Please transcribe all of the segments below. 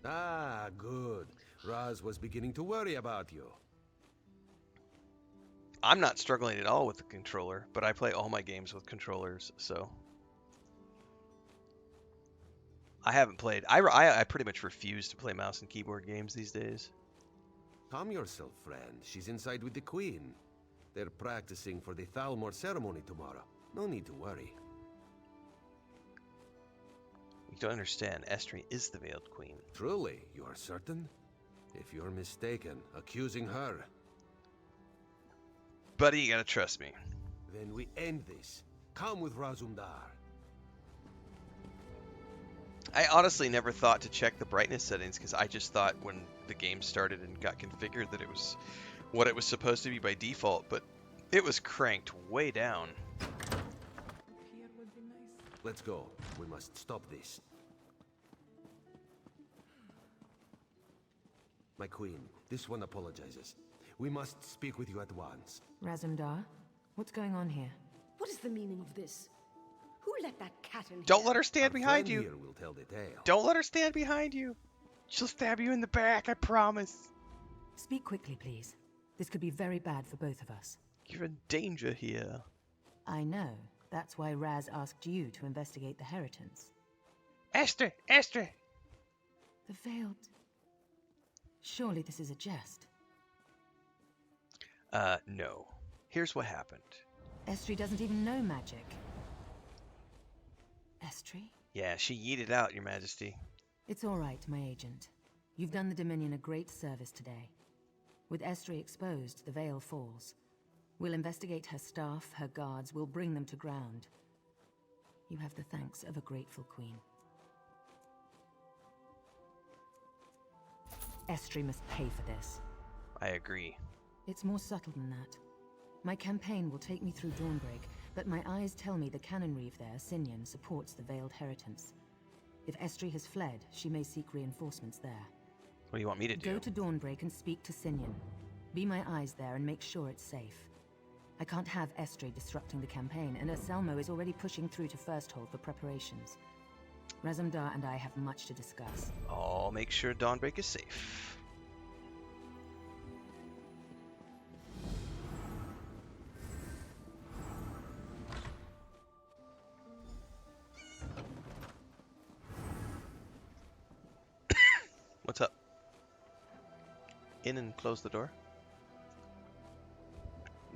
Ah, good. Raz was beginning to worry about you. I'm not struggling at all with the controller, but I play all my games with controllers, so I haven't played. I pretty much refuse to play mouse and keyboard games these days. Calm yourself, friend. She's inside with the queen. They're practicing for the Thalmor ceremony tomorrow. No need to worry. You don't understand. Estri is the Veiled Queen. Truly, you are certain? If you're mistaken, accusing her, Buddy, you gotta trust me. then we end this. Come with Razumdar. I honestly never thought to check the brightness settings because I just thought when the game started and got configured that it was what it was supposed to be by default, but it was cranked way down. Let's go. We must stop this. My queen, this one apologizes. We must speak with you at once. Razumdar, what's going on here? What is the meaning of this? Who let that cat in Don't here? let her stand Our behind friend you. here will tell the tale. Don't let her stand behind you. She'll stab you in the back, I promise. Speak quickly, please. This could be very bad for both of us. You're in danger here. I know. That's why Raz asked you to investigate the Heritance. Esther! Esther! The Veiled... Surely this is a jest. No. Here's what happened. Estri doesn't even know magic. Estri? Yeah, she yeeted out, Your Majesty. It's all right, my agent. You've done the Dominion a great service today. With Estri exposed, the veil falls. We'll investigate her staff, her guards, we'll bring them to ground. You have the thanks of a grateful queen. Estri must pay for this. I agree. It's more subtle than that. My campaign will take me through Dawnbreak, but my eyes tell me the cannon reeve there, Sinyan, supports the Veiled Heritance. If Estri has fled, she may seek reinforcements there. What do you want me to do? Go to Dawnbreak and speak to Sinyan. Be my eyes there and make sure it's safe. I can't have Estri disrupting the campaign, and Anselmo is already pushing through to Firsthold for preparations. Razumdar and I have much to discuss. I'll make sure Dawnbreak is safe. What's up? In and close the door?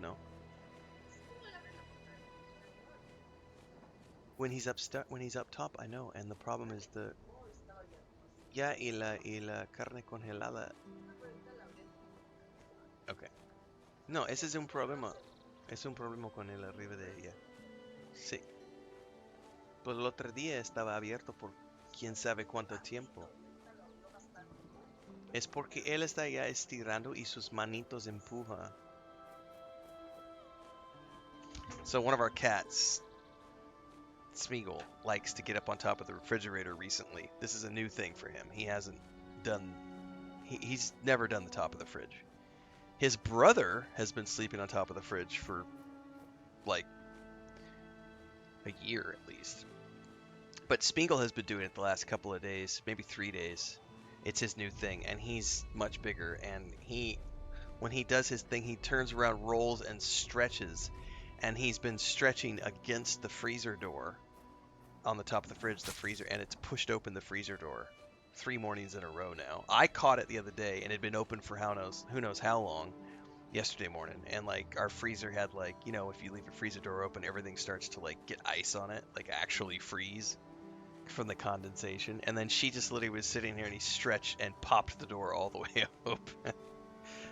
No. When he's up top, I know. And the problem is the... Ya, y la carne congelada. Okay. No, ese es un problema. Es un problema con el arriba de ella. Sí. Pues el otro día estaba abierto por quién sabe cuánto tiempo. Es porque él está ya estirando y sus manitos empuja. So one of our cats, Smeagol, likes to get up on top of the refrigerator recently. This is a new thing for him. He hasn't done... He's never done the top of the fridge. His brother has been sleeping on top of the fridge for, like, a year at least. But Smeagol has been doing it the last couple of days, maybe 3 days. It's his new thing, and he's much bigger, and when he does his thing, he turns around, rolls, and stretches, and he's been stretching against the freezer door on the top of the fridge, the freezer, and it's pushed open the freezer door 3 mornings in a row now. I caught it the other day, and it had been open for who knows how long yesterday morning, and like our freezer had, like, you know, if you leave a freezer door open, everything starts to like get ice on it, like actually freeze from the condensation. And then she just literally was sitting here and he stretched and popped the door all the way open.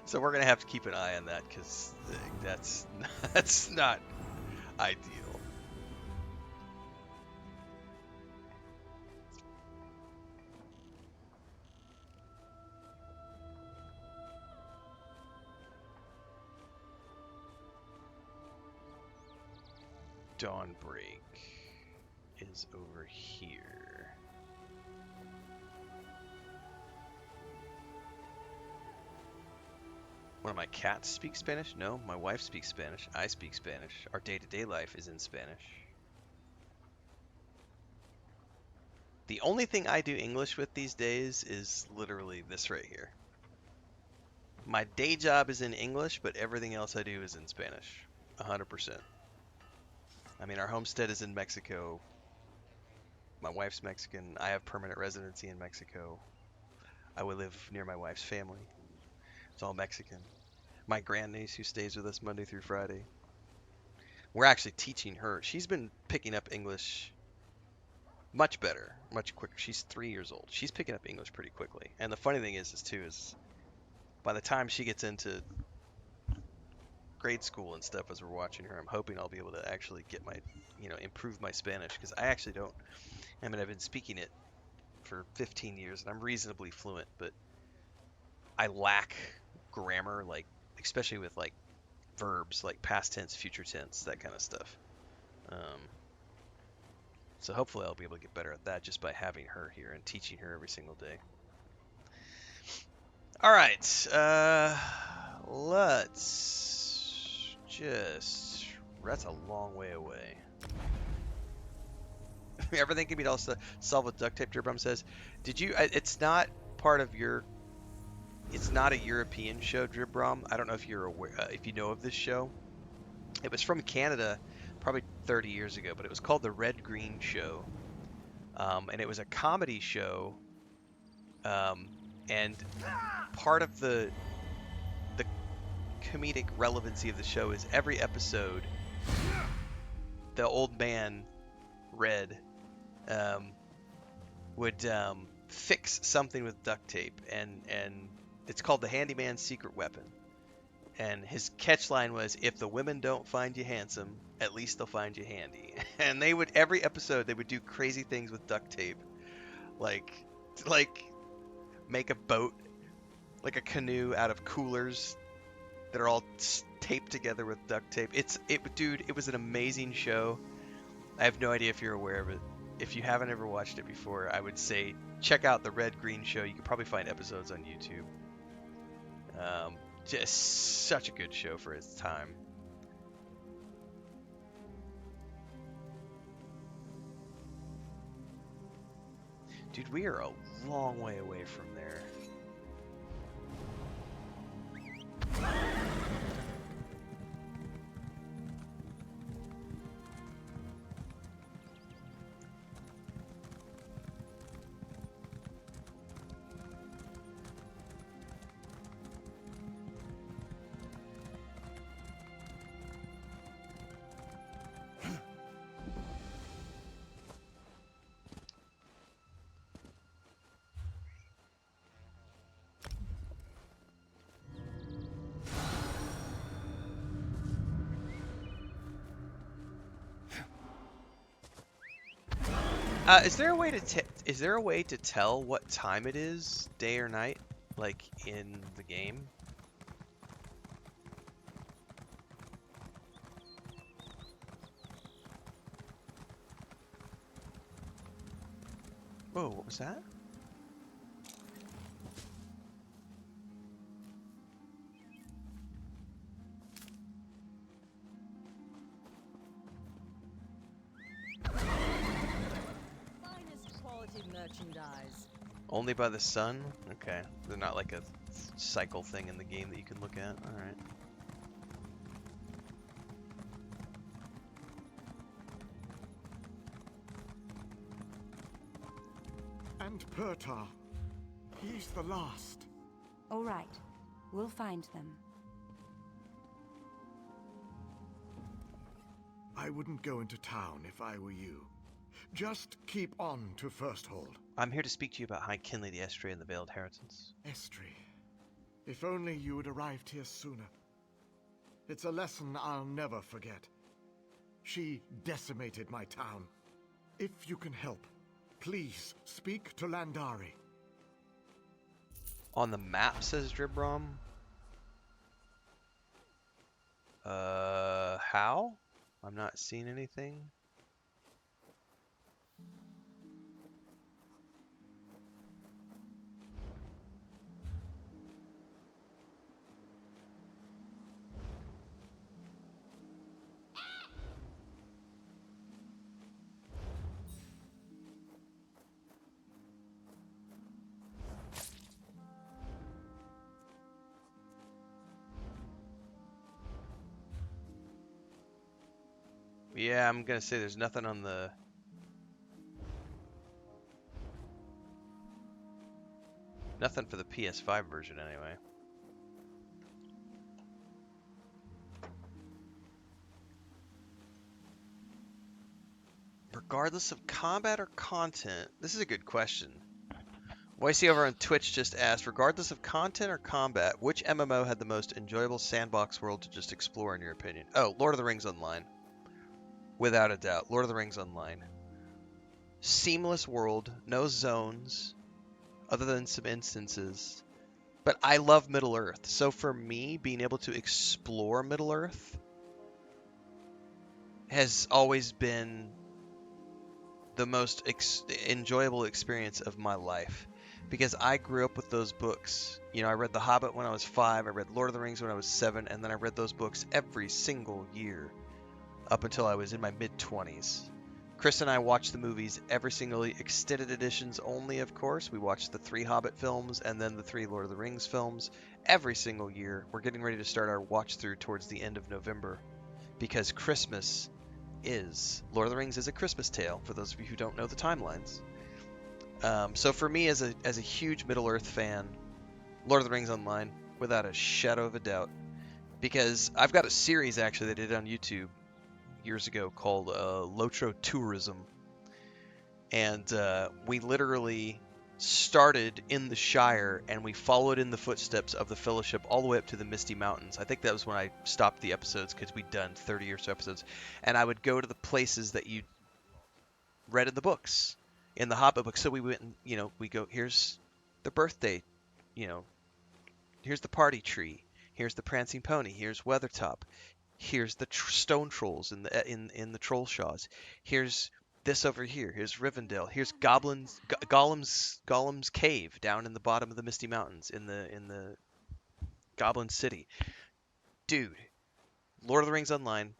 So we're gonna have to keep an eye on that because that's not ideal. Dawnbreak is over here. One of my cats speaks Spanish? No, my wife speaks Spanish. I speak Spanish. Our day-to-day life is in Spanish. The only thing I do English with these days is literally this right here. My day job is in English, but everything else I do is in Spanish. 100%. I mean, our homestead is in Mexico. My wife's Mexican. I have permanent residency in Mexico. I would live near my wife's family. It's all Mexican. My grandniece who stays with us Monday through Friday. We're actually teaching her. She's been picking up English much better, much quicker. She's 3 years old. She's picking up English pretty quickly. And the funny thing is by the time she gets into grade school and stuff, as we're watching her, I'm hoping I'll be able to actually get my, improve my Spanish, because I actually don't. I mean, I've been speaking it for 15 years and I'm reasonably fluent, but I lack grammar, like especially with like verbs, like past tense, future tense, that kind of stuff. So hopefully I'll be able to get better at that just by having her here and teaching her every single day. All right, let's just. That's a long way away. Everything can be solved with duct tape. Dearbrum says, "Did you? It's not part of your. It's not a European show, Dearbrum. I don't know if you're aware, if you know of this show. It was from Canada, probably 30 years ago, but it was called the Red Green Show, and it was a comedy show. And part of the comedic relevancy of the show is every episode, the old man Red would fix something with duct tape, and it's called the handyman's secret weapon. And his catchline was, if the women don't find you handsome, at least they'll find you handy. And they would, every episode, they would do crazy things with duct tape. Like make a boat, like a canoe out of coolers that are all taped together with duct tape. Dude, it was an amazing show. I have no idea if you're aware of it. If you haven't ever watched it before, I would say check out the Red Green Show. You can probably find episodes on YouTube. Just such a good show for its time. Dude, we are a long way away from there. Is there a way to tell what time it is, day or night, like in the game? Whoa, what was that? Merchandise. Only by the sun? Okay. They're not like a cycle thing in the game that you can look at. Alright. And Pertar. He's the last. All right. We'll find them. I wouldn't go into town if I were you. Just keep on to Firsthold. I'm here to speak to you about High Kinley, the Estrie, and the Veiled Inheritance. Estrie. If only you had arrived here sooner. It's a lesson I'll never forget. She decimated my town. If you can help, please speak to Landari. On the map, says Dribrom. How? I'm not seeing anything. Yeah, I'm gonna say there's nothing on the... Nothing for the PS5 version, anyway. Regardless of combat or content, this is a good question. YC over on Twitch just asked, regardless of content or combat, which MMO had the most enjoyable sandbox world to just explore in your opinion? Oh, Lord of the Rings Online. Without a doubt, Lord of the Rings Online. Seamless world, no zones, other than some instances. But I love Middle Earth, so for me, being able to explore Middle Earth has always been the most enjoyable experience of my life. Because I grew up with those books. You know, I read The Hobbit when I was 5, I read Lord of the Rings when I was 7, and then I read those books every single year up until I was in my mid-20s. Chris and I watched the movies every single extended editions only, of course. We watched the 3 Hobbit films and then the 3 Lord of the Rings films every single year. We're getting ready to start our watch through towards the end of November because Christmas is... Lord of the Rings is a Christmas tale, for those of you who don't know the timelines. So for me, as a huge Middle-earth fan, Lord of the Rings Online, without a shadow of a doubt. Because I've got a series, actually, that I did on YouTube years ago called Lotro Tourism. And we literally started in the Shire, and we followed in the footsteps of the Fellowship all the way up to the Misty Mountains. I think that was when I stopped the episodes, because we'd done 30 or so episodes. And I would go to the places that you read in the books, in the Hobbit books. So we went and, you know, we go, here's the birthday, you know, here's the party tree, here's the prancing pony, here's Weathertop, here's the stone trolls in the troll shaws, here's this over here, here's Rivendell, here's Gollum's cave down in the bottom of the Misty Mountains in the Goblin City. Dude, Lord of the Rings Online,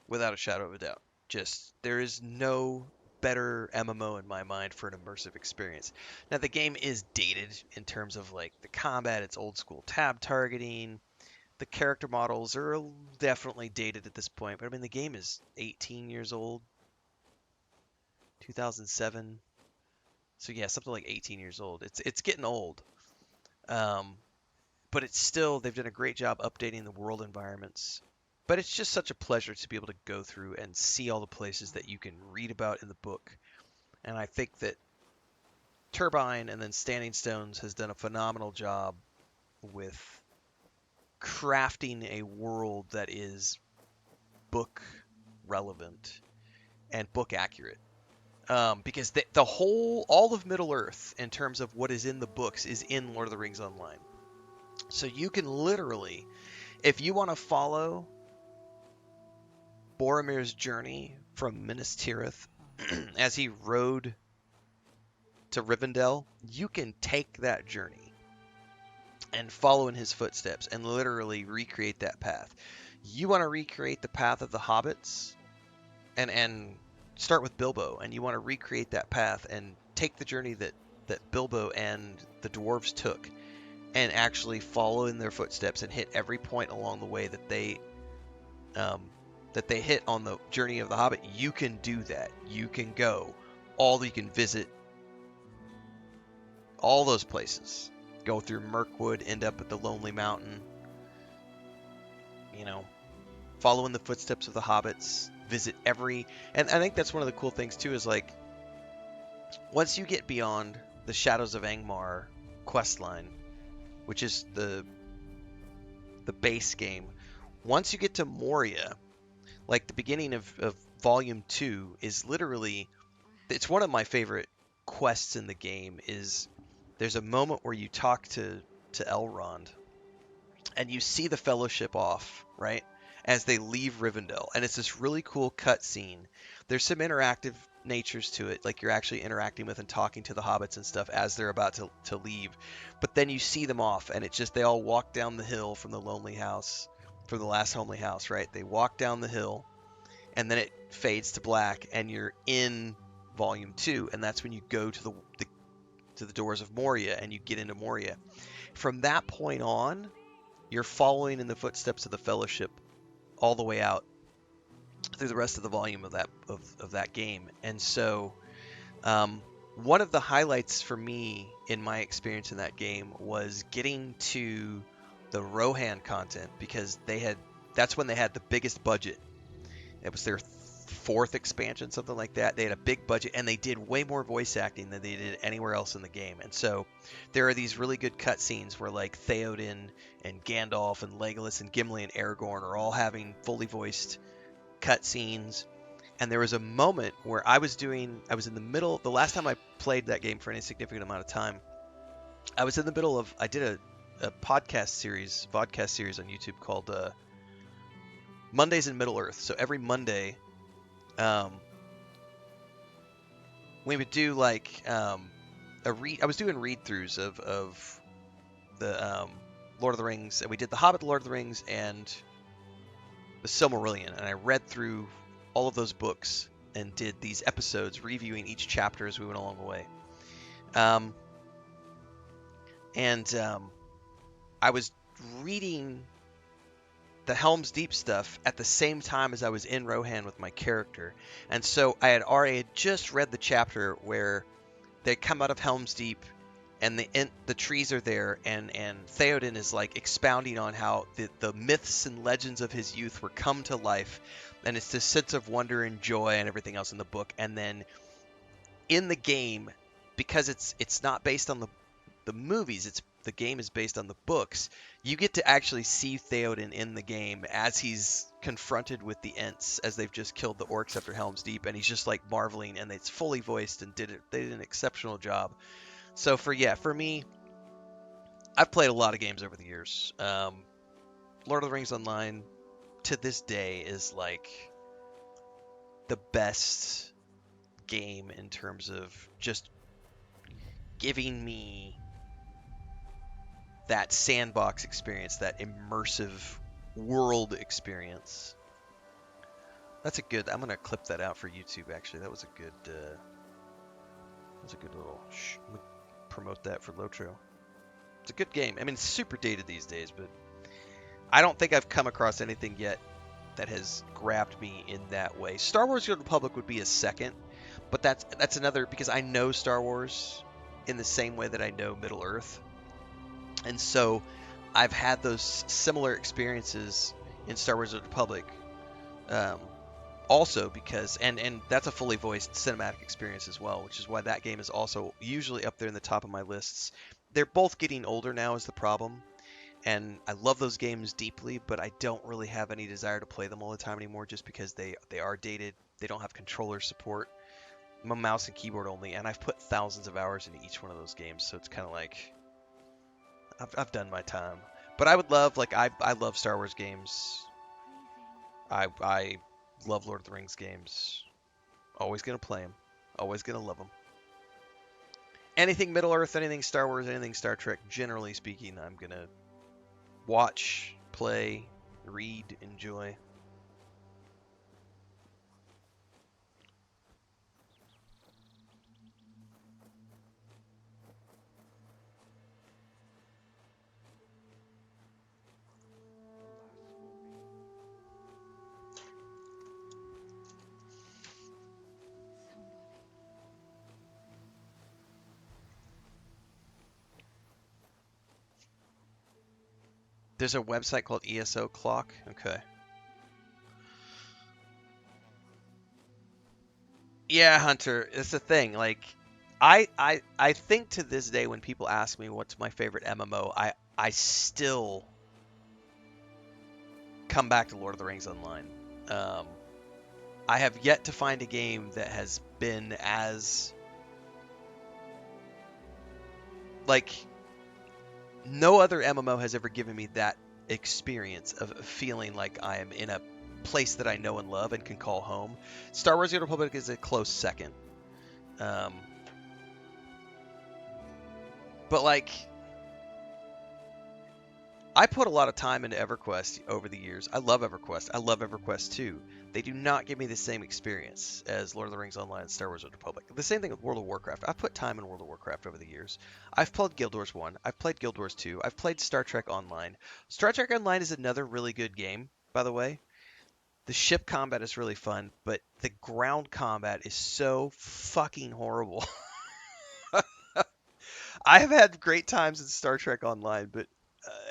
without a shadow of a doubt. Just, there is no better MMO in my mind for an immersive experience. Now, the game is dated in terms of, like, the combat. It's old school tab targeting. The character models are definitely dated at this point. But, I mean, the game is 18 years old. 2007. So, yeah, something like 18 years old. It's getting old. But it's still, they've done a great job updating the world environments. But it's just such a pleasure to be able to go through and see all the places that you can read about in the book. And I think that Turbine and then Standing Stones has done a phenomenal job with crafting a world that is book relevant and book accurate. Because all of Middle Earth, in terms of what is in the books, is in Lord of the Rings Online. So you can literally, if you want to follow Boromir's journey from Minas Tirith as he rode to Rivendell, you can take that journey and follow in his footsteps and literally recreate that path. You want to recreate the path of the hobbits and start with Bilbo, and you want to recreate that path and take the journey that Bilbo and the dwarves took and actually follow in their footsteps and hit every point along the way that they hit on the journey of the Hobbit. You can do that. You can go. You can visit all those places. Go through Mirkwood, end up at the Lonely Mountain. You know, follow in the footsteps of the hobbits. Visit every... And I think that's one of the cool things, too, is, like, once you get beyond the Shadows of Angmar questline, which is the base game, once you get to Moria, like the beginning of Volume 2 is literally... It's one of my favorite quests in the game. Is there's a moment where you talk to Elrond, and you see the Fellowship off, right, as they leave Rivendell, and it's this really cool cutscene. There's some interactive natures to it, like you're actually interacting with and talking to the hobbits and stuff as they're about to leave. But then you see them off, and it's just they all walk down the hill from the lonely house, from the last homely house, right? They walk down the hill, and then it fades to black, and you're in Volume 2, and that's when you go to the doors of Moria, and you get into Moria. From that point on, you're following in the footsteps of the Fellowship all the way out through the rest of the volume of that game. And so one of the highlights for me in my experience in that game was getting to the Rohan content, because that's when they had the biggest budget. It was their fourth expansion, something like that. They had a big budget, and they did way more voice acting than they did anywhere else in the game. And so there are these really good cutscenes where like Theoden and Gandalf and Legolas and Gimli and Aragorn are all having fully voiced cutscenes. And there was a moment where I was in the middle, the last time I played that game for any significant amount of time, I was in the middle of, I did a vodcast series on YouTube called Mondays in Middle Earth. So every Monday, we would do like I was doing read-throughs of the Lord of the Rings, and we did The Hobbit, The Lord of the Rings, and the Silmarillion, and I read through all of those books and did these episodes reviewing each chapter as we went along the way. I was reading the Helm's Deep stuff at the same time as I was in Rohan with my character. And so I had already just read the chapter where they come out of Helm's Deep and the trees are there, and Theoden is like expounding on how the myths and legends of his youth were come to life, and it's this sense of wonder and joy and everything else in the book. And then in the game, because it's not based on the movies, the game is based on the books, you get to actually see Theoden in the game as he's confronted with the Ents, as they've just killed the orcs after Helm's Deep, and he's just like marveling, and it's fully voiced, and they did an exceptional job. So for me, I've played a lot of games over the years. Lord of the Rings Online to this day is like the best game in terms of just giving me that sandbox experience, that immersive world experience. That's a good. I'm gonna clip that out for YouTube. Actually, that was a good. Little. Let me promote that for Lotro. It's a good game. I mean, it's super dated these days, but I don't think I've come across anything yet that has grabbed me in that way. Star Wars: The Old Republic would be a second, but that's another, because I know Star Wars in the same way that I know Middle Earth. And so I've had those similar experiences in Star Wars: The Old Republic, also because, and that's a fully voiced cinematic experience as well, which is why that game is also usually up there in the top of my lists. They're both getting older now is the problem, and I love those games deeply, but I don't really have any desire to play them all the time anymore, just because they are dated. They don't have controller support. I'm a mouse and keyboard only, and I've put thousands of hours into each one of those games, so it's kind of like I've done my time. But I would love, like, I love Star Wars games. I love Lord of the Rings games. Always gonna play them. Always gonna love them. Anything Middle Earth, anything Star Wars, anything Star Trek, generally speaking, I'm gonna watch, play, read, enjoy. There's a website called ESO Clock. Okay. Yeah, Hunter, it's the thing. Like, I think to this day when people ask me what's my favorite MMO, I still come back to Lord of the Rings Online. I have yet to find a game that has been as, like, no other MMO has ever given me that experience of feeling like I am in a place that I know and love and can call home. Star Wars: The Old Republic is a close second. But like, I put a lot of time into EverQuest over the years. I love EverQuest. I love EverQuest 2. They do not give me the same experience as Lord of the Rings Online and Star Wars: The Old Republic. The same thing with World of Warcraft. I've put time in World of Warcraft over the years. I've played Guild Wars 1. I've played Guild Wars 2. I've played Star Trek Online. Star Trek Online is another really good game, by the way. The ship combat is really fun, but the ground combat is so fucking horrible. I have had great times in Star Trek Online, but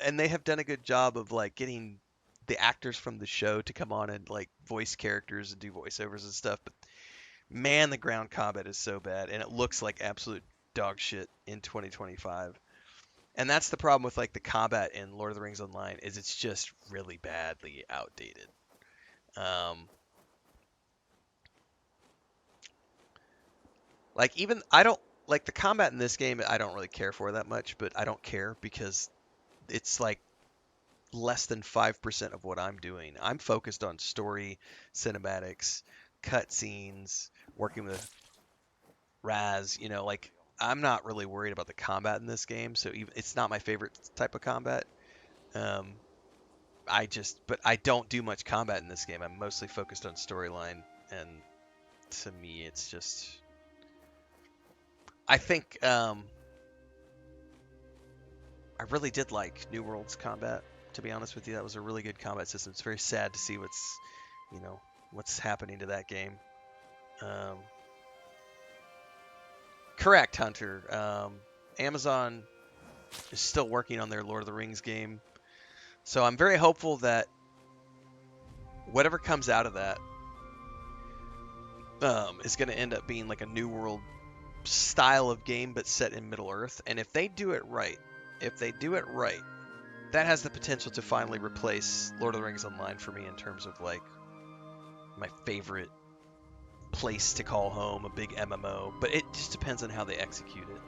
and they have done a good job of like getting the actors from the show to come on and like voice characters and do voiceovers and stuff. But man, the ground combat is so bad, and it looks like absolute dog shit in 2025. And that's the problem with like the combat in Lord of the Rings Online is it's just really badly outdated. Um, like even I don't like the combat in this game. I don't really care for that much, but I don't care because it's like less than 5% of what I'm doing. I'm focused on story, cinematics, cutscenes, working with Raz. You know, like I'm not really worried about the combat in this game. So even, it's not my favorite type of combat. Um, but I don't do much combat in this game. I'm mostly focused on storyline, and to me, it's just. I think I really did like New World's combat. To be honest with you, that was a really good combat system. It's very sad to see what's happening to that game. Um, correct, Hunter. Amazon is still working on their Lord of the Rings game, so I'm very hopeful that whatever comes out of that is going to end up being like a New World style of game, but set in Middle Earth. And if they do it right, that has the potential to finally replace Lord of the Rings Online for me in terms of like my favorite place to call home, a big MMO. But it just depends on how they execute it.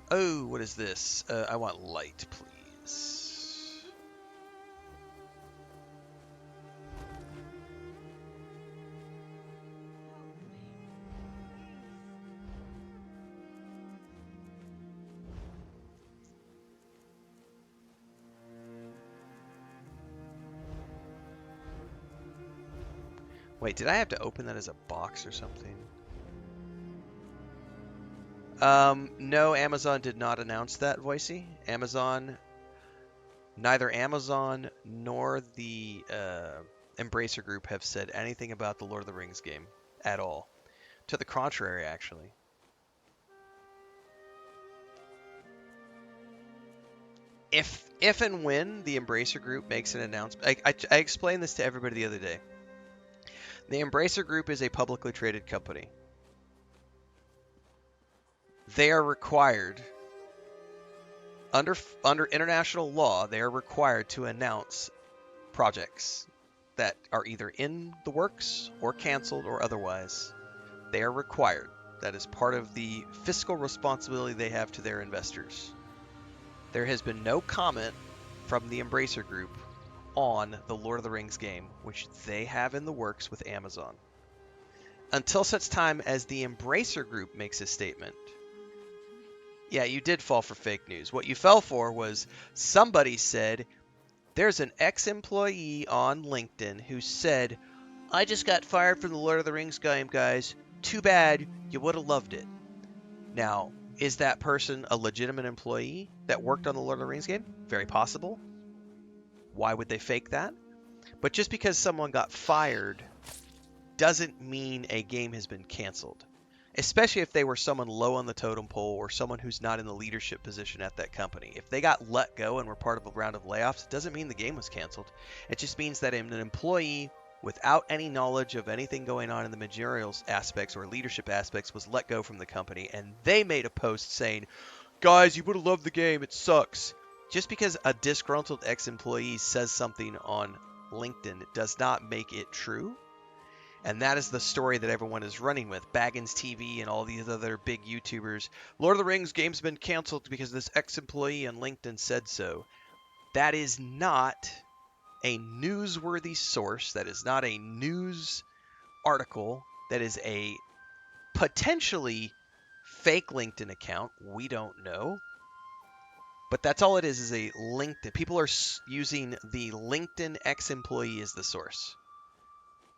Oh, what is this? I want light, please. Wait, did I have to open that as a box or something? No, Amazon did not announce that, Voicey. Neither Amazon nor the Embracer Group have said anything about the Lord of the Rings game at all. To the contrary, actually. If and when the Embracer Group makes an announcement, I explained this to everybody the other day. The Embracer Group is a publicly traded company. They are required, under international law, they are required to announce projects that are either in the works or canceled or otherwise. They are required. That is part of the fiscal responsibility they have to their investors. There has been no comment from the Embracer Group on the Lord of the Rings game, which they have in the works with Amazon. Until such time as the Embracer Group makes a statement. Yeah, you did fall for fake news. What you fell for was somebody said, there's an ex-employee on LinkedIn who said, I just got fired from the Lord of the Rings game, guys. Too bad, you would have loved it. Now, is that person a legitimate employee that worked on the Lord of the Rings game? Very possible. Why would they fake that? But just because someone got fired doesn't mean a game has been canceled. Especially if they were someone low on the totem pole or someone who's not in the leadership position at that company. If they got let go and were part of a round of layoffs, it doesn't mean the game was canceled. It just means that an employee without any knowledge of anything going on in the managerial aspects or leadership aspects was let go from the company, and they made a post saying, guys, you would have loved the game, it sucks. Just because a disgruntled ex-employee says something on LinkedIn does not make it true. And that is the story that everyone is running with. Baggins TV and all these other big YouTubers. Lord of the Rings game's been canceled because this ex-employee on LinkedIn said so. That is not a newsworthy source. That is not a news article. That is a potentially fake LinkedIn account. We don't know. But that's all it is a LinkedIn. People are using the LinkedIn ex-employee as the source.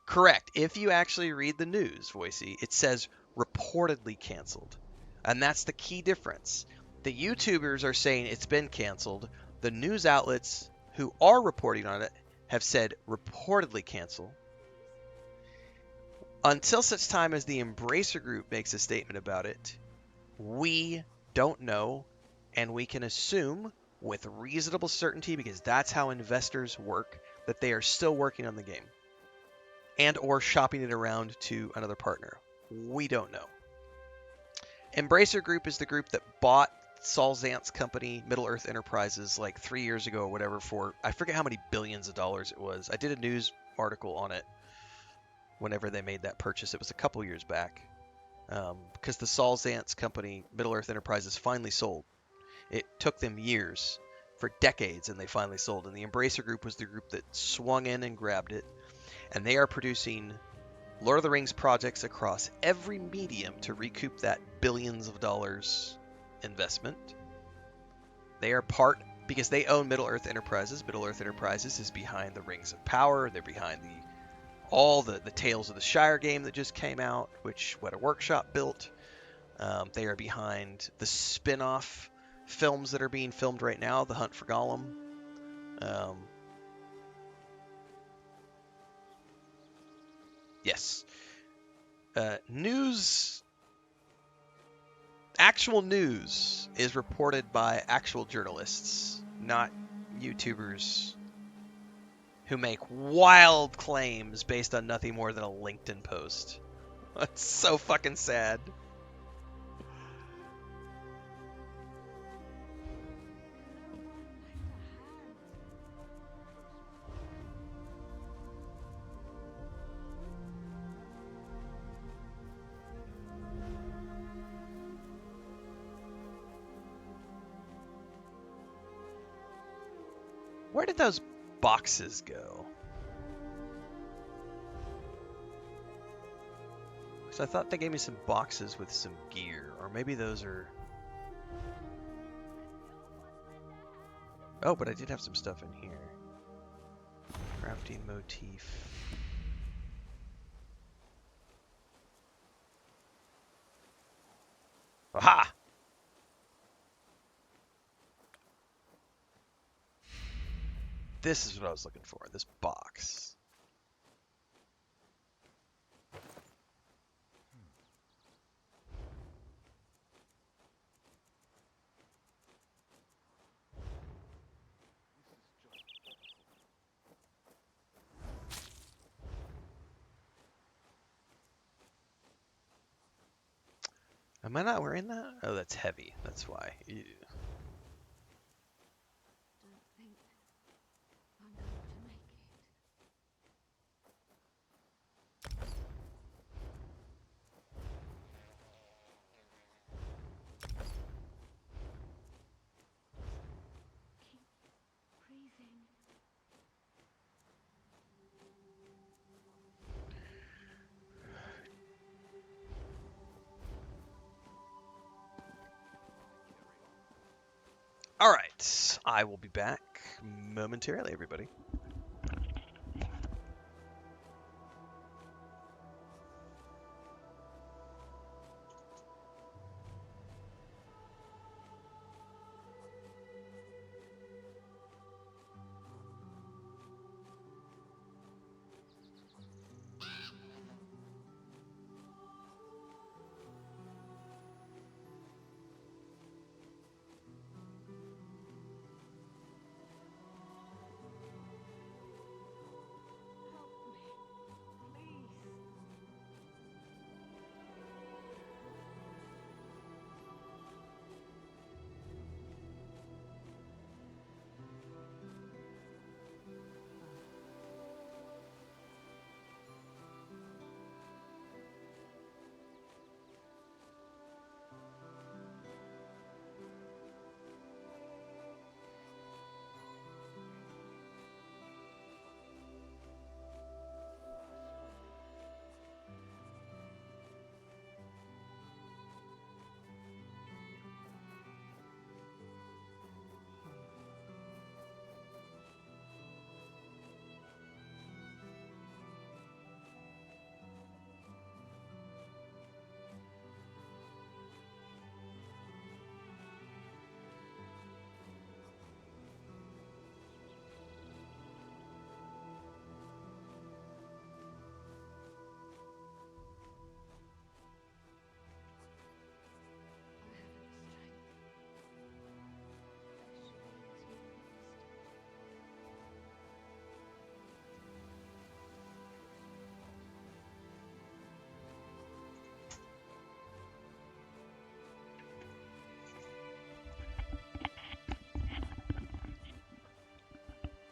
Correct. If you actually read the news, Voicey, it says reportedly canceled. And that's the key difference. The YouTubers are saying it's been canceled. The news outlets who are reporting on it have said reportedly cancel. Until such time as the Embracer Group makes a statement about it, we don't know, and we can assume with reasonable certainty, because that's how investors work, that they are still working on the game and or shopping it around to another partner. We don't know. Embracer Group is the group that bought Saul Zant's company, Middle-earth Enterprises, like 3 years ago or whatever for, I forget how many billions of dollars it was. I did a news article on it whenever they made that purchase. It was a couple years back. Because the Saul Zant's company, Middle-earth Enterprises, finally sold. It took them years, for decades, and they finally sold. And the Embracer Group was the group that swung in and grabbed it. And they are producing Lord of the Rings projects across every medium to recoup that billions of dollars investment. They are part, because they own Middle-earth Enterprises. Middle-earth Enterprises is behind the Rings of Power. They're behind all the Tales of the Shire game that just came out, which Weta Workshop built. They are behind the spin-off films that are being filmed right now, The Hunt for Gollum. Yes. Actual news is reported by actual journalists, not YouTubers who make wild claims based on nothing more than a LinkedIn post. That's so fucking sad. Where did those boxes go? So I thought they gave me some boxes with some gear, or maybe those are... Oh, but I did have some stuff in here. Crafting motif. Aha! This is what I was looking for, this box. Am I not wearing that? Oh, that's heavy. That's why. Ew. All right, I will be back momentarily, everybody.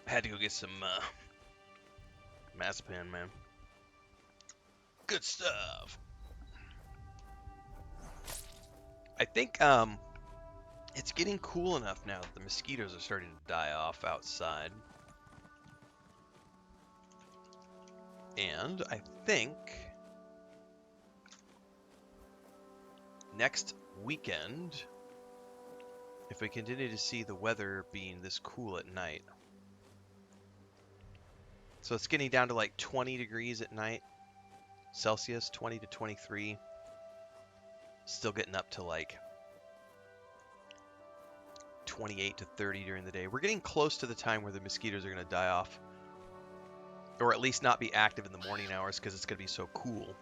Had to go get some Mazapan, man. Good stuff. I think it's getting cool enough now that the mosquitoes are starting to die off outside. And I think next weekend, if we continue to see the weather being this cool at night, so it's getting down to like 20 degrees at night, Celsius, 20 to 23, still getting up to like 28 to 30 during the day. We're getting close to the time where the mosquitoes are going to die off, or at least not be active in the morning hours because it's going to be so cool.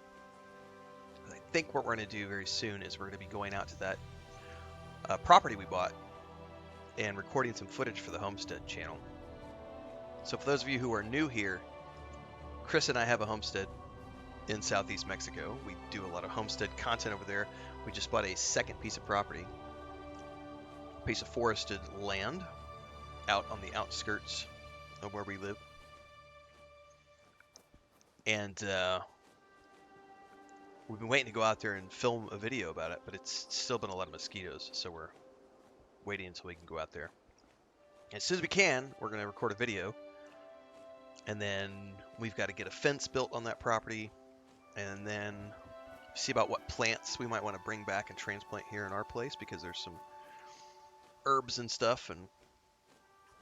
I think what we're going to do very soon is we're going to be going out to that property we bought and recording some footage for the Homestead channel. So for those of you who are new here, Chris and I have a homestead in southeast Mexico. We do a lot of homestead content over there. We just bought a second piece of property, a piece of forested land out on the outskirts of where we live. And we've been waiting to go out there and film a video about it, but it's still been a lot of mosquitoes, so we're waiting until we can go out there. As soon as we can, we're going to record a video, and then we've got to get a fence built on that property, and then see about what plants we might want to bring back and transplant here in our place, because there's some herbs and stuff and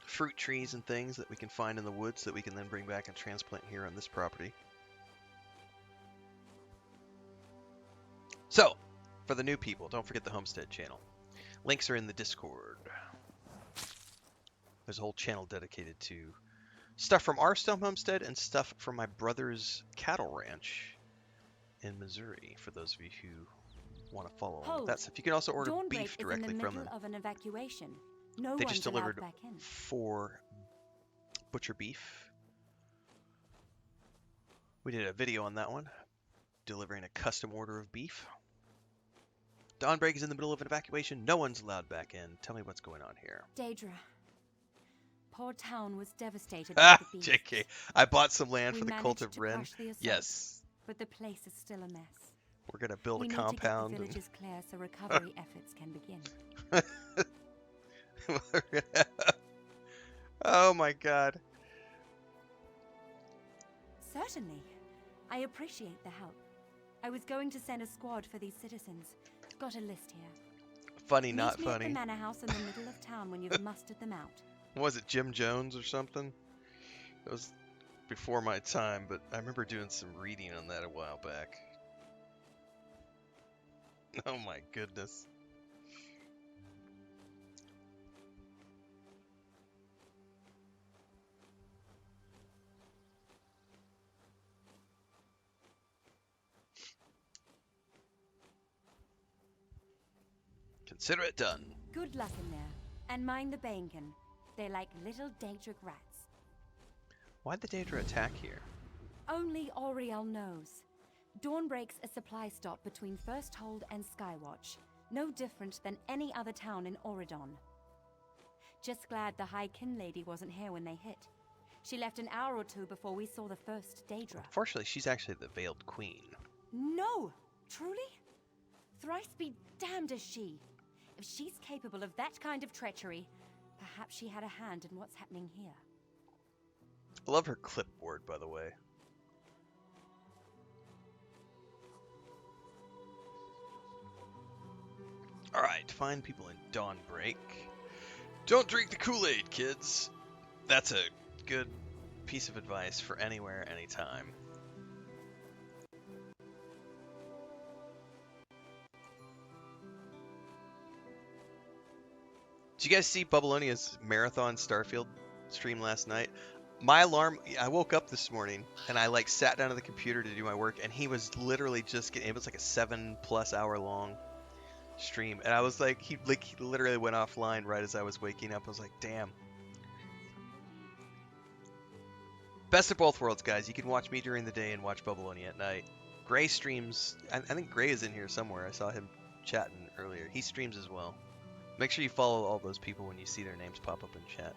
fruit trees and things that we can find in the woods that we can then bring back and transplant here on this property. So, for the new people, don't forget the Homestead channel. Links are in the Discord. There's a whole channel dedicated to stuff from our Stone Homestead and stuff from my brother's cattle ranch in Missouri, for those of you who want to follow along with that stuff. You can also order beef directly from them. Of an evacuation. No They one's just delivered allowed back in. 4 butcher beef. We did a video on that one, delivering a custom order of beef. Dawnbreak is in the middle of an evacuation. No one's allowed back in. Tell me what's going on here. Daedra. Poor town was devastated Ah, by the beasts. JK. I bought some land We for the Cult managed of to Ren. crush the assault, Yes. But the place is still a mess. We're going to build We a need compound. to get the villages clear so recovery efforts can begin. Oh my god. Certainly. I appreciate the help. I was going to send a squad for these citizens. Got a list here. Funny, not Meet me funny. at the manor house in the middle of town when you've mustered them out. Was it Jim Jones or something? It was before my time, but I remember doing some reading on that a while back. Oh my goodness. Consider it done. Good luck in there. And mind the Bankin. They're like little Daedric rats. Why'd the Daedra attack here? Only Oriel knows. Dawnbreak's a supply stop between Firsthold and Skywatch. No different than any other town in Auridon. Just glad the High Kin Lady wasn't here when they hit. She left an hour or two before we saw the first Daedra. Unfortunately, she's actually the Veiled Queen. No! Truly? Thrice be damned is she. If she's capable of that kind of treachery, perhaps she had a hand in what's happening here. I love her clipboard, by the way. Alright, find people in Dawnbreak. Don't drink the Kool-Aid, kids! That's a good piece of advice for anywhere, anytime. Did you guys see Bubblonia's Marathon Starfield stream last night? My alarm, I woke up this morning and I like sat down at the computer to do my work, and he was literally just getting, it was like a 7+ hour long stream, and I was like, he literally went offline right as I was waking up. I was like, damn. Best of both worlds, guys. You can watch me during the day and watch Bubbleonia at night. Gray streams, I think Gray is in here somewhere. I saw him chatting earlier. He streams as well. Make sure you follow all those people when you see their names pop up in chat.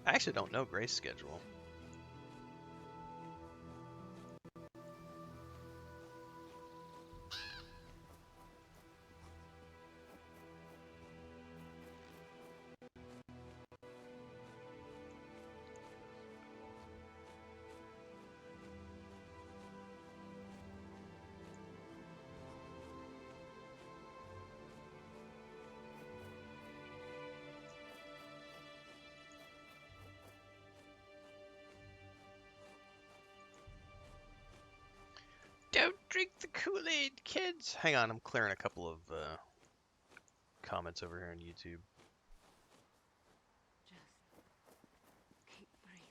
I actually don't know Grace's schedule. Don't drink the Kool-Aid, kids! Hang on, I'm clearing a couple of comments over here on YouTube. Just keep breathing.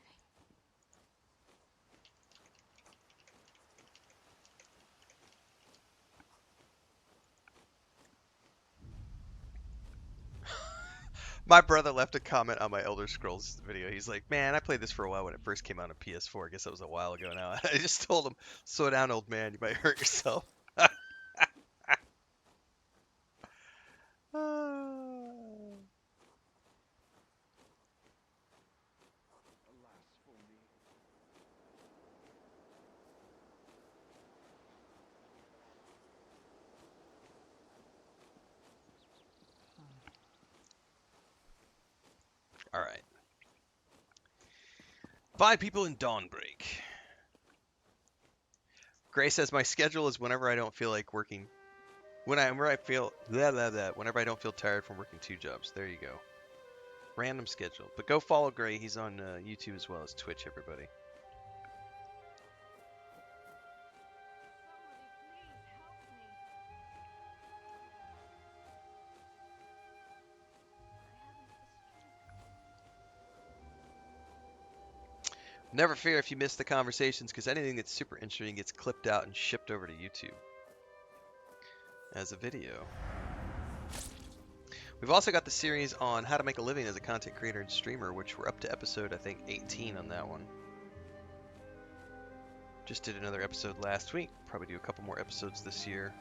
My brother left a comment on my Elder Scrolls video. He's like, man, I played this for a while when it first came out on PS4. I guess that was a while ago now. I just told him, slow down, old man. You might hurt yourself. All right. Find people in Dawnbreak. Gray says my schedule is whenever I don't feel like working. Whenever I don't feel tired from working 2 jobs. There you go. Random schedule. But go follow Gray. He's on YouTube as well as Twitch, everybody. Never fear if you miss the conversations, because anything that's super interesting gets clipped out and shipped over to YouTube as a video. We've also got the series on how to make a living as a content creator and streamer, which we're up to episode, I think, 18 on that one. Just did another episode last week. Probably do a couple more episodes this year.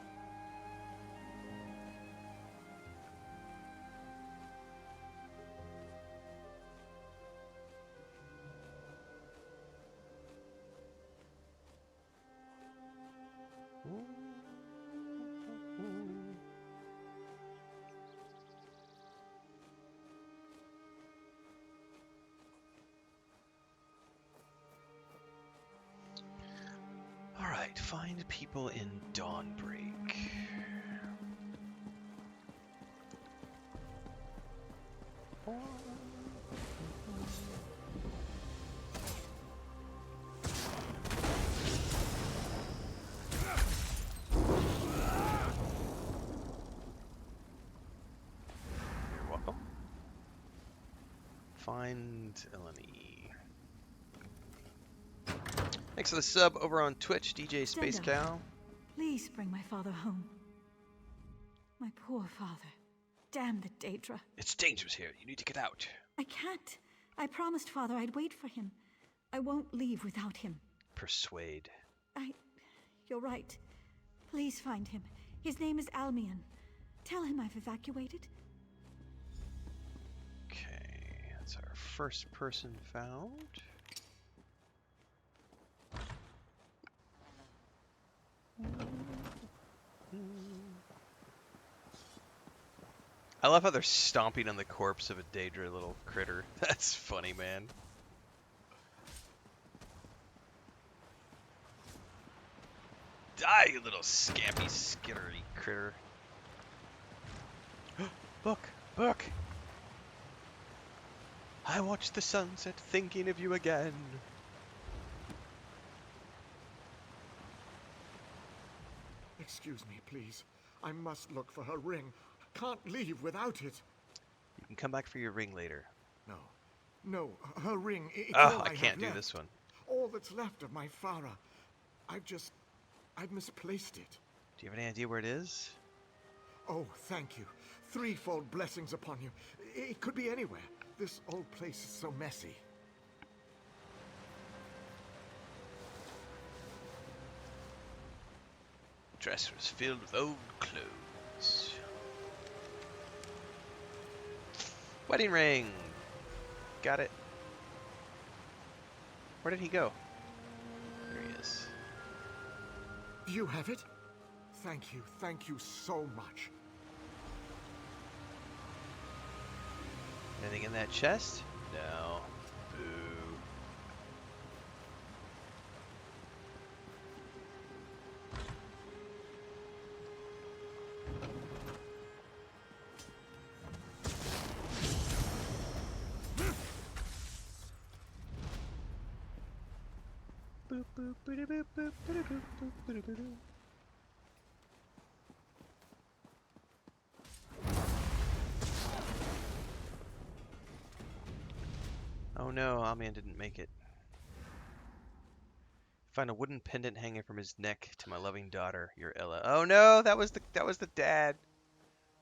Alright, find people in Dawnbreak. You're welcome. Find Eleni. Thanks for the sub over on Twitch, DJ Space Cow. Please bring my father home. My poor father. Damn the Daedra. It's dangerous here. You need to get out. I can't. I promised father I'd wait for him. I won't leave without him. Persuade. You're right. Please find him. His name is Almion. Tell him I've evacuated. Okay, that's our first person found. I love how they're stomping on the corpse of a Daedra little critter. That's funny, man. Die, you little scampy, skittery critter. Look, look! I watch the sunset thinking of you again. Excuse me, please. I must look for her ring. Can't leave without it. You can come back for your ring later. No, her ring. It's Oh, all I can't do left. this one. All that's left of my Farah. I've misplaced it. Do you have any idea where it is? Oh, thank you. Threefold blessings upon you. It could be anywhere. This old place is so messy. Dress was filled with old clothes. Wedding ring. Got it. Where did he go? There he is. You have it? Thank you so much. Anything in that chest? No. Boo. Boop, boop, boop, boop, boop, boop, boop, boop, boop. Oh no, Almian didn't make it. Find a wooden pendant hanging from his neck to my loving daughter, your Ella. Oh no, that was the dad.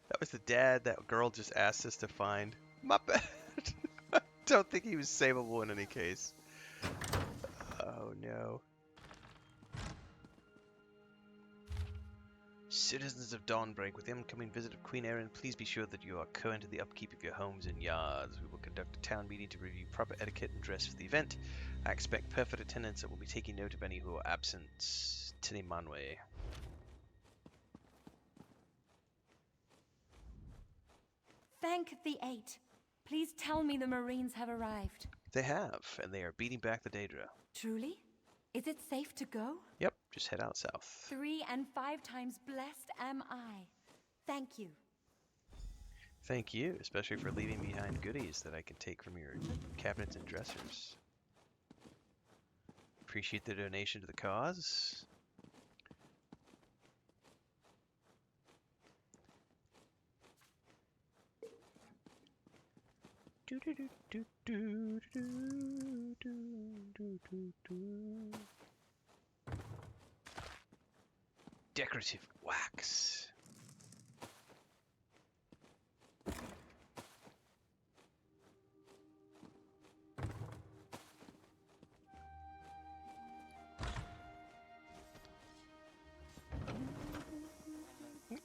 That was the dad that girl just asked us to find. My bad. I don't think he was savable in any case. Oh no. Citizens of Dawnbreak, with the incoming visit of Queen Erin, please be sure that you are current to the upkeep of your homes and yards. We will conduct a town meeting to review proper etiquette and dress for the event. I expect perfect attendance and will be taking note of any who are absent. Tini Manwe. Thank the Eight. Please tell me the Marines have arrived. They have, and they are beating back the Daedra. Truly? Is it safe to go? Yep, just head out south. 3 and 5 times blessed am I. Thank you. Thank you, especially for leaving behind goodies that I can take from your cabinets and dressers. Appreciate the donation to the cause. Decorative wax.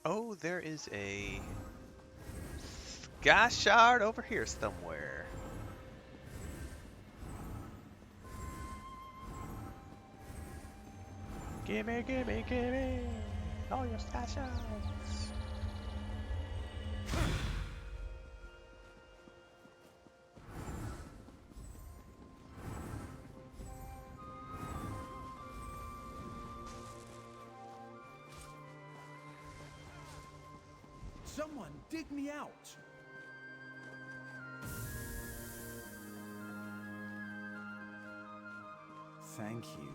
Oh, there is a gas shard over here somewhere. Gimme, gimme, gimme all your gas shards. Someone dig me out! Thank you.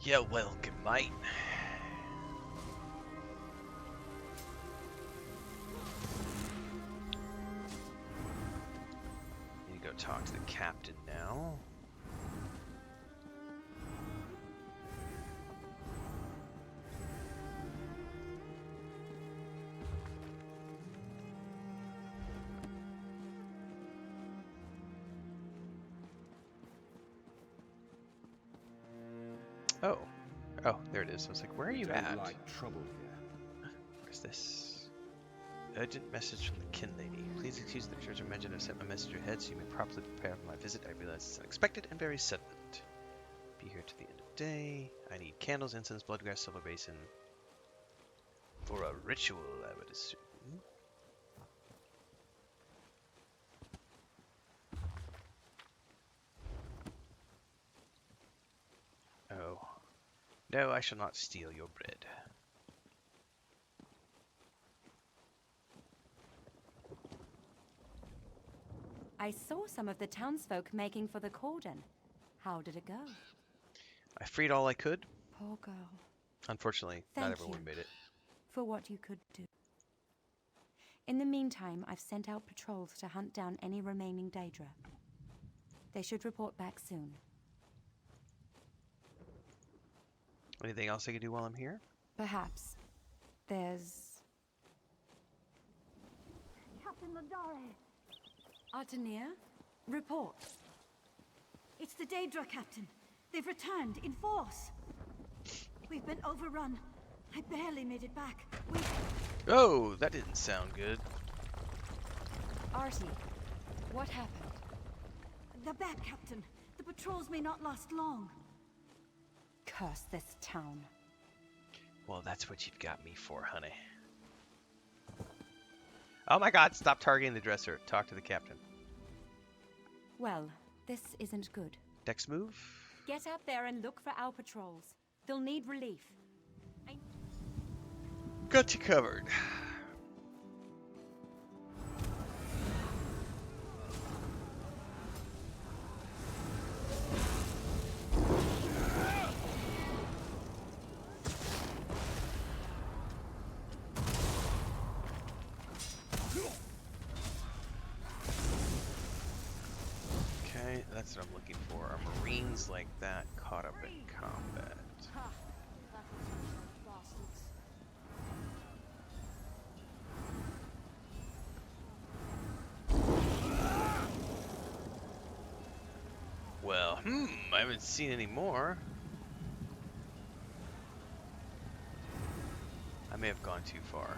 You're welcome, mate. Need to go talk to the captain now. Oh. Oh, there it is. I was like, where are you at? Like trouble here. What is this? Urgent message from the kin lady. Please excuse the church mention I've sent my message ahead so you may properly prepare for my visit. I realize it's unexpected and very sudden. Be here to the end of the day. I need candles, incense, bloodgrass, silver basin. For a ritual, I would assume. Oh. No, I shall not steal your bread. I saw some of the townsfolk making for the cordon. How did it go? I freed all I could. Poor girl. Unfortunately, Thank not everyone you. made it. For what you could do. In the meantime, I've sent out patrols to hunt down any remaining Daedra. They should report back soon. Anything else I can do while I'm here? Perhaps. There's... Captain Ladare! Artenier? Report. It's the Daedra, Captain. They've returned in force. We've been overrun. I barely made it back. Oh, that didn't sound good. Artie, what happened? They're back, Captain. The The patrols may not last long. Curse this town. Well, that's what you've got me for, honey. Oh my god, stop targeting the dresser. Talk to the captain. Well, this isn't good. Next move? Get up there and look for our patrols. They'll need relief. Got you covered. Okay, that's what I'm looking for. Are Marines like that caught up in combat? Well, I haven't seen any more. I may have gone too far.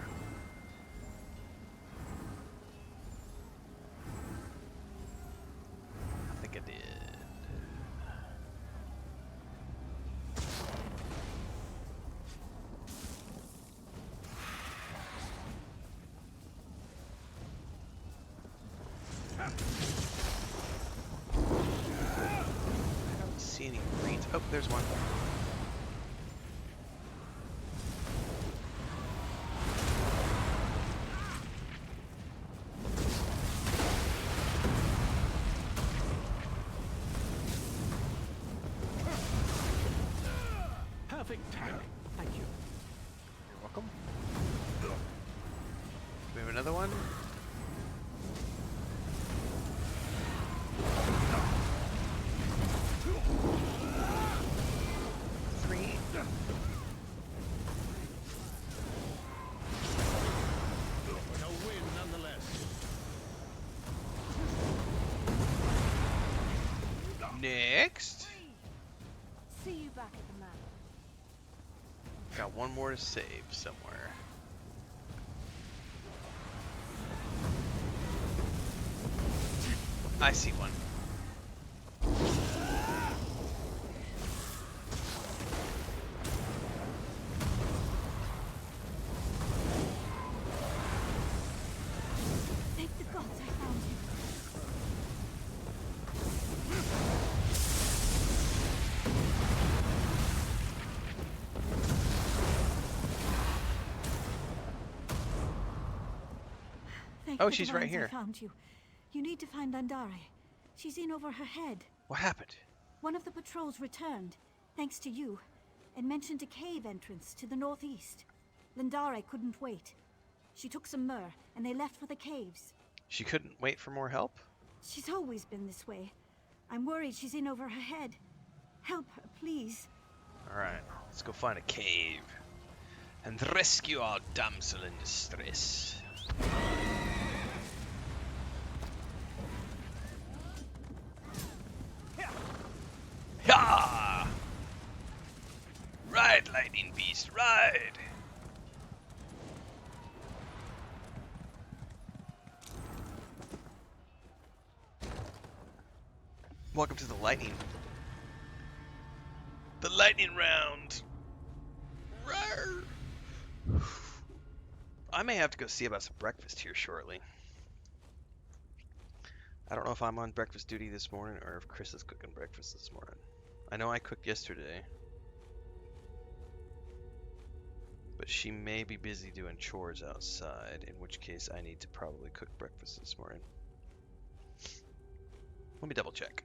I think I did. I don't see any Marines. Oh, there's one. Perfect timing. Thank you. You're welcome. Do we have another one? Three. No win nonetheless. Next. See you back at the map. Got one more to save somewhere. I see one. Thank the gods I found you. Thank Oh, the she's right divines here. I found you. You need to find Landare. She's in over her head. What happened? One of the patrols returned, thanks to you, and mentioned a cave entrance to the northeast. Landare couldn't wait. She took some myrrh, and they left for the caves. She couldn't wait for more help? She's always been this way. I'm worried she's in over her head. Help her, please. Alright, let's go find a cave. And rescue our damsel in distress. Yeah! Ride, lightning beast, ride! Welcome to the lightning round. Rawr. I may have to go see about some breakfast here shortly. I don't know if I'm on breakfast duty this morning or if Chris is cooking breakfast this morning. I know I cooked yesterday, but she may be busy doing chores outside, in which case I need to probably cook breakfast this morning. Let me double check.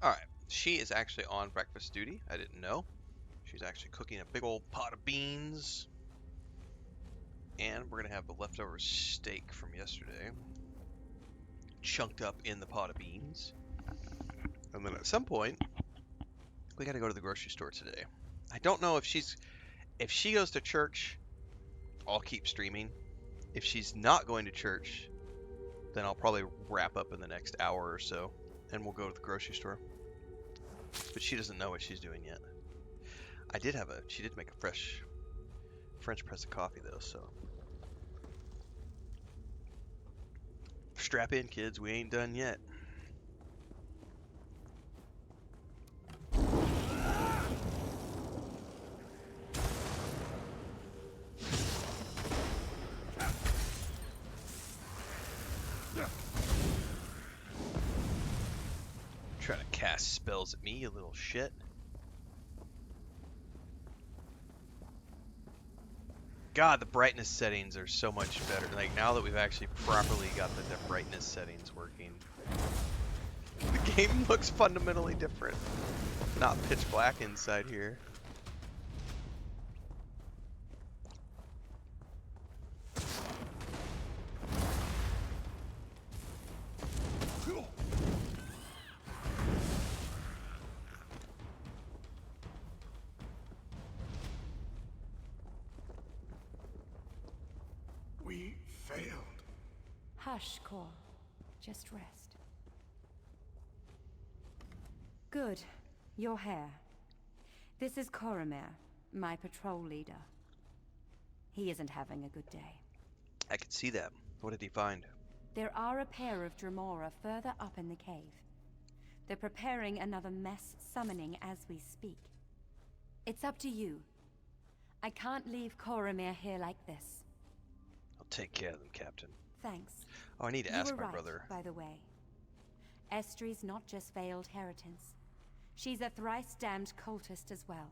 All right, she is actually on breakfast duty. I didn't know. She's actually cooking a big old pot of beans. And we're going to have a leftover steak from yesterday chunked up in the pot of beans. And then at some point, we got to go to the grocery store today. I don't know if she goes to church, I'll keep streaming. If she's not going to church, then I'll probably wrap up in the next hour or so and we'll go to the grocery store. But she doesn't know what she's doing yet. She did make a fresh French press of coffee though, so. Strap in, kids, we ain't done yet. Trying to cast spells at me, you little shit. God, the brightness settings are so much better. Like, now that we've actually properly got the brightness settings working, the game looks fundamentally different. Not pitch black inside here. We failed. Hush, Cor. Just rest. Good. Your hair. This is Coromir, my patrol leader. He isn't having a good day. I could see that. What did he find? There are a pair of Dremora further up in the cave. They're preparing another mess summoning as we speak. It's up to you. I can't leave Coromir here like this. I'll take care of them, Captain. Thanks. Oh, I need to You ask were my right, brother. by the way. Estrie's not just veiled heritance. She's a thrice-damned cultist as well.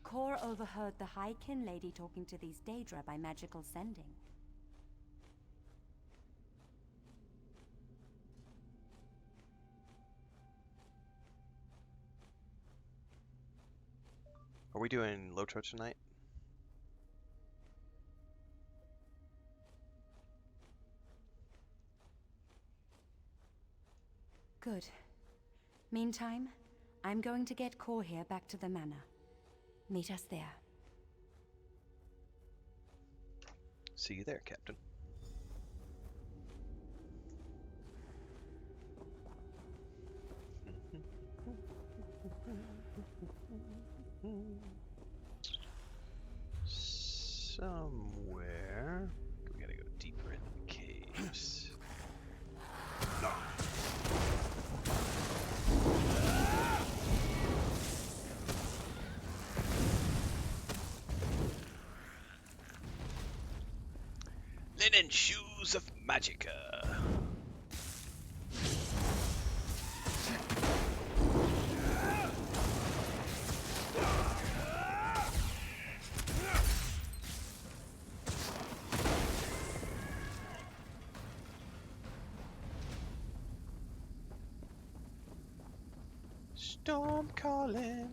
Cor overheard the High Kin Lady talking to these Daedra by magical sending. Are we doing Lotro tonight? Good. Meantime, I'm going to get Cor here back to the manor. Meet us there. See you there, Captain. Somewhere. We gotta go deeper into the caves. Linen shoes of Magicka. Storm calling.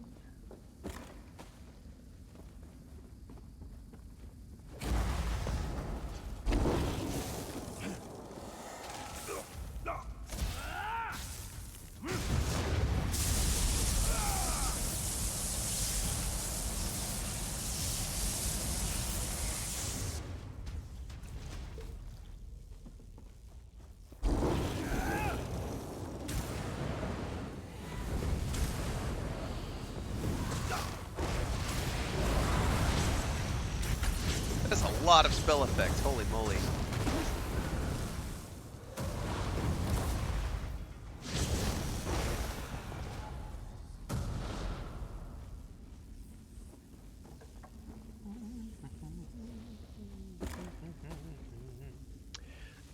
That's a lot of spell effects, holy moly.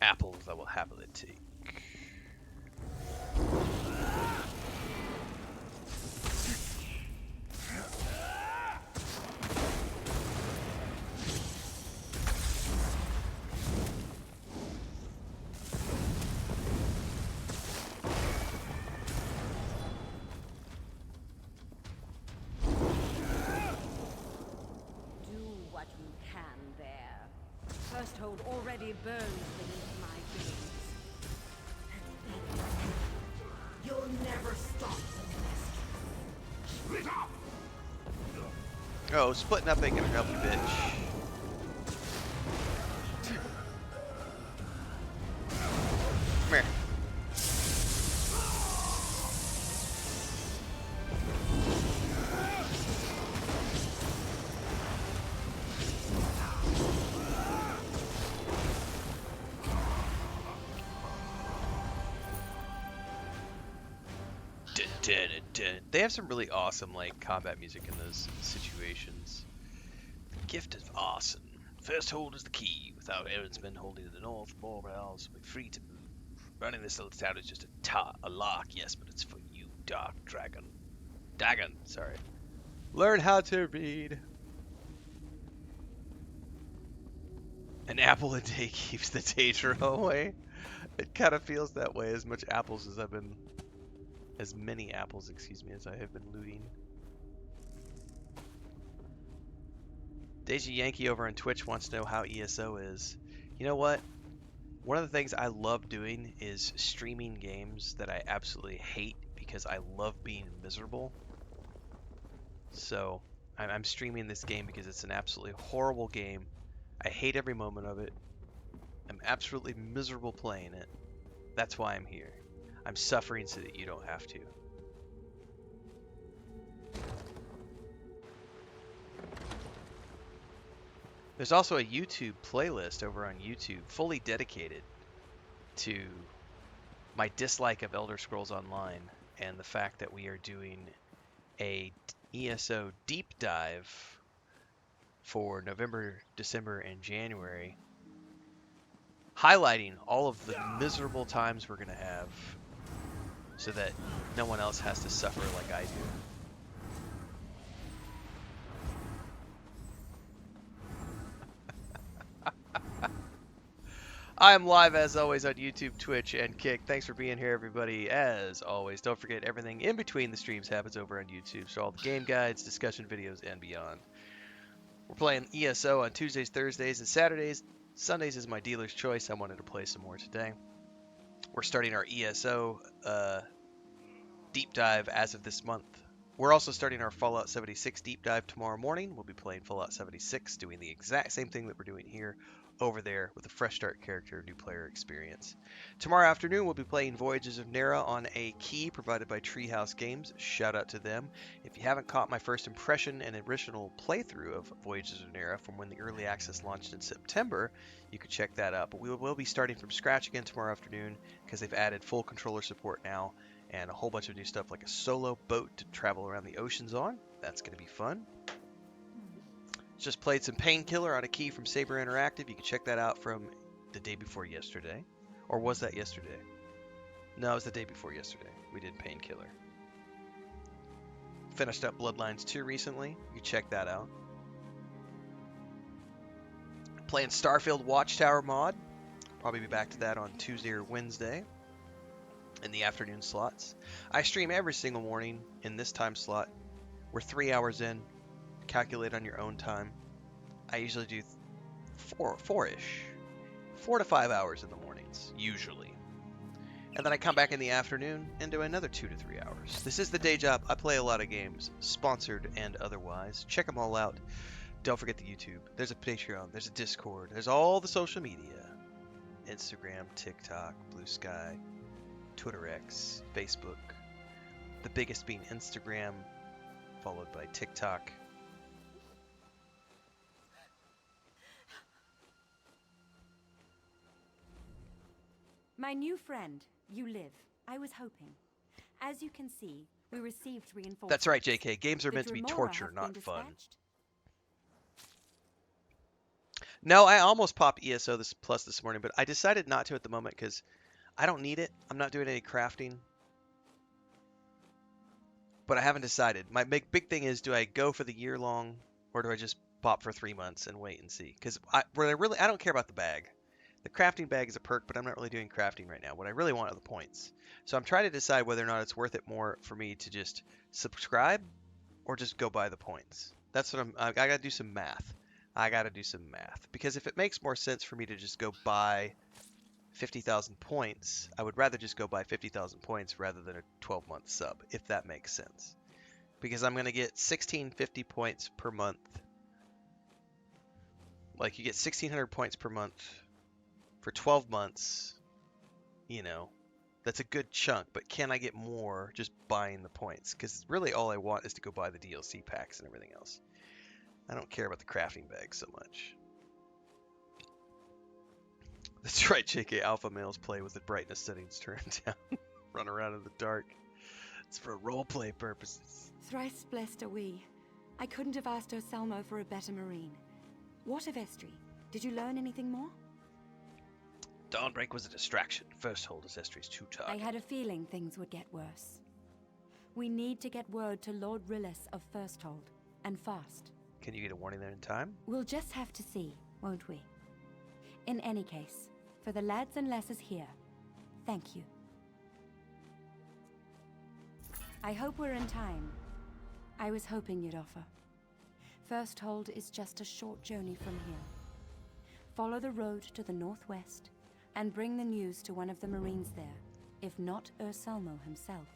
Apples I will happily take. threshold already burns beneath my gaze. You'll never stop the Split up! Oh, splitting up ain't gonna help you, bitch. Come here. They have some really awesome like combat music in those situations. The gift of arson. First hold is the key. Without errandsmen holding the north, more rounds will be free to move. Running this little town is just a lark, yes, but it's for you, Dark Dragon. Sorry. Learn how to read. An apple a day keeps the danger away. It kind of feels that way. As many apples, as I have been looting. Deja Yankee over on Twitch wants to know how ESO is. You know what? One of the things I love doing is streaming games that I absolutely hate because I love being miserable. So I'm streaming this game because it's an absolutely horrible game. I hate every moment of it. I'm absolutely miserable playing it. That's why I'm here. I'm suffering so that you don't have to. There's also a YouTube playlist over on YouTube fully dedicated to my dislike of Elder Scrolls Online and the fact that we are doing a ESO deep dive for November, December, and January, highlighting all of the miserable times we're going to have so that no one else has to suffer like I do. I am live as always on YouTube, Twitch, and Kick. Thanks for being here, everybody. As always, don't forget everything in between the streams happens over on YouTube. So all the game guides, discussion videos, and beyond. We're playing ESO on Tuesdays, Thursdays, and Saturdays. Sundays is my dealer's choice. I wanted to play some more today. We're starting our ESO deep dive as of this month. We're also starting our Fallout 76 deep dive tomorrow morning. We'll be playing Fallout 76, doing the exact same thing that we're doing here over there with a fresh start character, new player experience. Tomorrow afternoon, we'll be playing Voyages of Nera on a key provided by Treehouse Games. Shout out to them. If you haven't caught my first impression and original playthrough of Voyages of Nera from when the early access launched in September, you can check that out. But we will be starting from scratch again tomorrow afternoon because they've added full controller support now and a whole bunch of new stuff like a solo boat to travel around the oceans on. That's going to be fun. Just played some Painkiller on a key from Saber Interactive. You can check that out from the day before yesterday. Or was that yesterday? No, it was the day before yesterday. We did Painkiller. Finished up Bloodlines 2 recently. You can check that out. Playing Starfield Watchtower mod. Probably be back to that on Tuesday or Wednesday in the afternoon slots. I stream every single morning in this time slot. We're 3 hours in. Calculate on your own time. I usually do four-ish. 4 to 5 hours in the mornings, usually. And then I come back in the afternoon and do another 2 to 3 hours. This is the day job. I play a lot of games, sponsored and otherwise. Check them all out. Don't forget the YouTube. There's a Patreon. There's a Discord. There's all the social media. Instagram, TikTok, Blue Sky, Twitter X, Facebook. The biggest being Instagram, followed by TikTok. My new friend, you live. I was hoping. As you can see, we received reinforcements. That's right, JK. Games are The meant to be Dremora torture, have not been fun. dispatched. No, I almost popped ESO Plus this morning, but I decided not to at the moment because I don't need it. I'm not doing any crafting. But I haven't decided. My big thing is, do I go for the year long, or do I just pop for 3 months and wait and see? Because I don't care about the bag. The crafting bag is a perk, but I'm not really doing crafting right now. What I really want are the points. So I'm trying to decide whether or not it's worth it more for me to just subscribe or just go buy the points. That's what I got to do some math. I got to do some math. Because if it makes more sense for me to just go buy 50,000 points, I would rather just go buy 50,000 points rather than a 12-month sub, if that makes sense. Because I'm going to get 1650 points per month. Like, you get 1600 points per month for 12 months. You know, that's a good chunk, but can I get more just buying the points? Because really all I want is to go buy the DLC packs and everything else. I don't care about the crafting bag so much. That's right, JK. Alpha males play with the brightness settings turned down. Run around in the dark. It's for roleplay purposes. Thrice blessed are we. I couldn't have asked Oselmo for a better marine. What of Estri? Did you learn anything more? Dawnbreak was a distraction. First hold is Estri's true I target. had a feeling things would get worse. We need to get word to Lord Rillis of Firsthold, and fast. Can you get a warning there in time? We'll just have to see, won't we? In any case, for the lads and lasses here, thank you. I hope we're in time. I was hoping you'd offer. Firsthold is just a short journey from here. Follow the road to the northwest, and bring the news to one of the Marines there, if not Urselmo himself.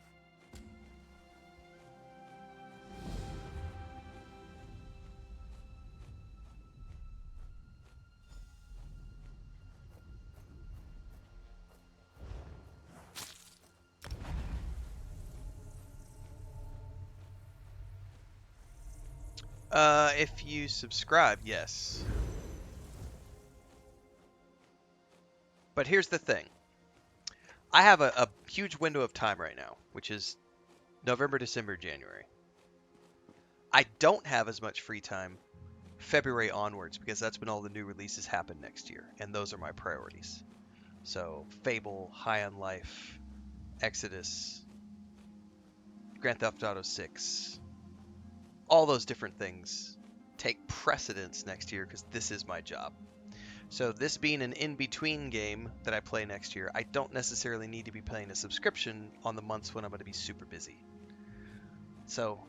If you subscribe, yes. But here's the thing. I have a huge window of time right now, which is November, December, January. I don't have as much free time February onwards because that's when all the new releases happen next year, and those are my priorities. So, Fable, High on Life, Exodus, Grand Theft Auto 6, all those different things take precedence next year because this is my job. So this being an in-between game that I play next year, I don't necessarily need to be paying a subscription on the months when I'm going to be super busy. So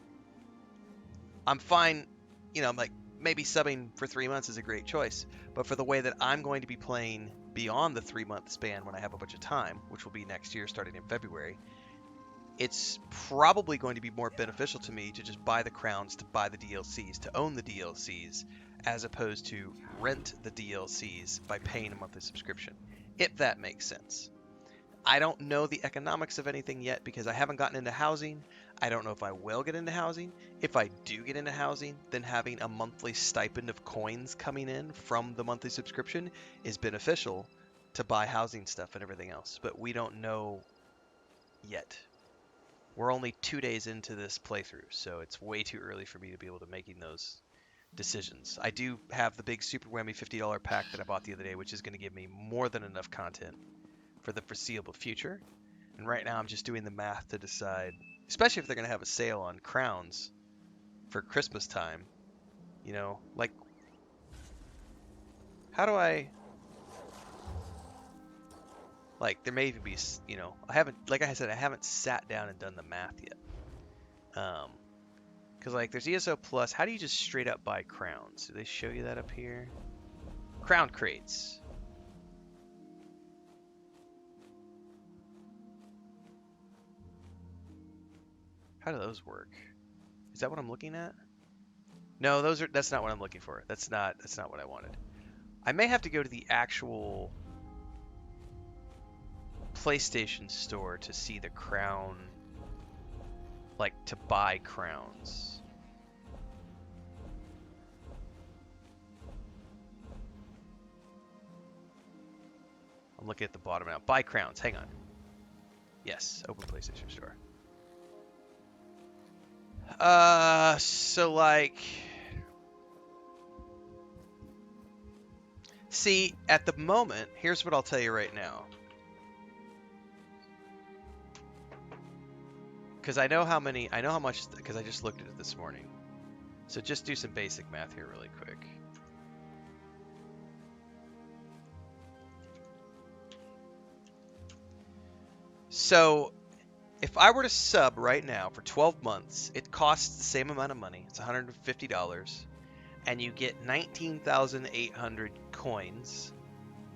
I'm fine, you know, I'm like, maybe subbing for 3 months is a great choice, but for the way that I'm going to be playing beyond the 3-month span when I have a bunch of time, which will be next year starting in February, it's probably going to be more beneficial to me to just buy the crowns, to buy the DLCs, to own the DLCs, as opposed to rent the DLCs by paying a monthly subscription, if that makes sense. I don't know the economics of anything yet because I haven't gotten into housing. I don't know if I will get into housing. If I do get into housing, then having a monthly stipend of coins coming in from the monthly subscription is beneficial to buy housing stuff and everything else. But we don't know yet. We're only 2 days into this playthrough, so it's way too early for me to be able to making those decisions. I do have the big Super Whammy $50 pack that I bought the other day, which is going to give me more than enough content for the foreseeable future. And right now I'm just doing the math to decide, especially if they're going to have a sale on crowns for Christmas time, you know, like, how do I, like, there may even be, you know, I haven't, like I said, I haven't sat down and done the math yet. Because, like, there's ESO Plus. How do you just straight up buy crowns? Do they show you that up here? Crown crates. How do those work? Is that what I'm looking at? No, that's not what I'm looking for. That's not what I wanted. I may have to go to the actual PlayStation store to see the crown, like, to buy crowns. I'm looking at the bottom now. Buy crowns. Hang on. Yes, open PlayStation Store. So, like, see, at the moment, here's what I'll tell you right now. Because I know how much, because I just looked at it this morning. So just do some basic math here really quick. So if I were to sub right now for 12 months, it costs the same amount of money. It's $150. and you get 19,800 coins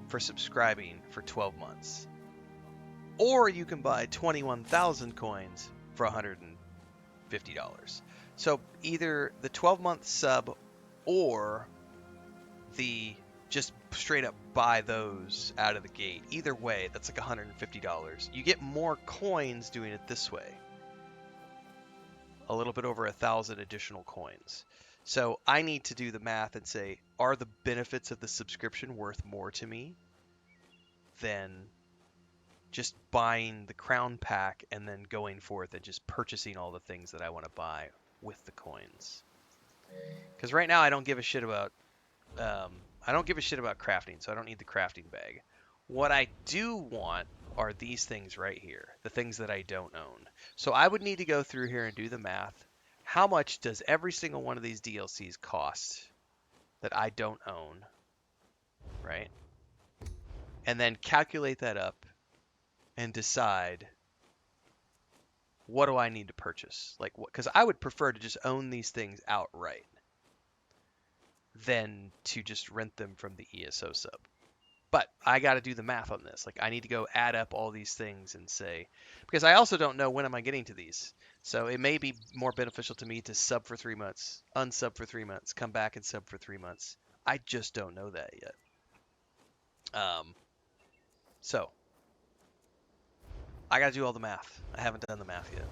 for subscribing for 12 months. Or you can buy 21,000 coins for $150. So either the 12-month sub or the just straight up buy those out of the gate. Either way, that's like $150. You get more coins doing it this way. A little bit over 1,000 additional coins. So I need to do the math and say, are the benefits of the subscription worth more to me than just buying the crown pack and then going forth and just purchasing all the things that I want to buy with the coins? Because right now I don't give a shit about crafting, so I don't need the crafting bag. What I do want are these things right here, the things that I don't own. So I would need to go through here and do the math. How much does every single one of these DLCs cost that I don't own, right? And then calculate that up and decide, what do I need to purchase? Like, what? Because I would prefer to just own these things outright than to just rent them from the ESO sub. But I got to do the math on this. Like, I need to go add up all these things and say, because I also don't know when am I getting to these. So it may be more beneficial to me to sub for 3 months, unsub for 3 months, come back and sub for 3 months. I just don't know that yet. So I got to do all the math. I haven't done the math yet.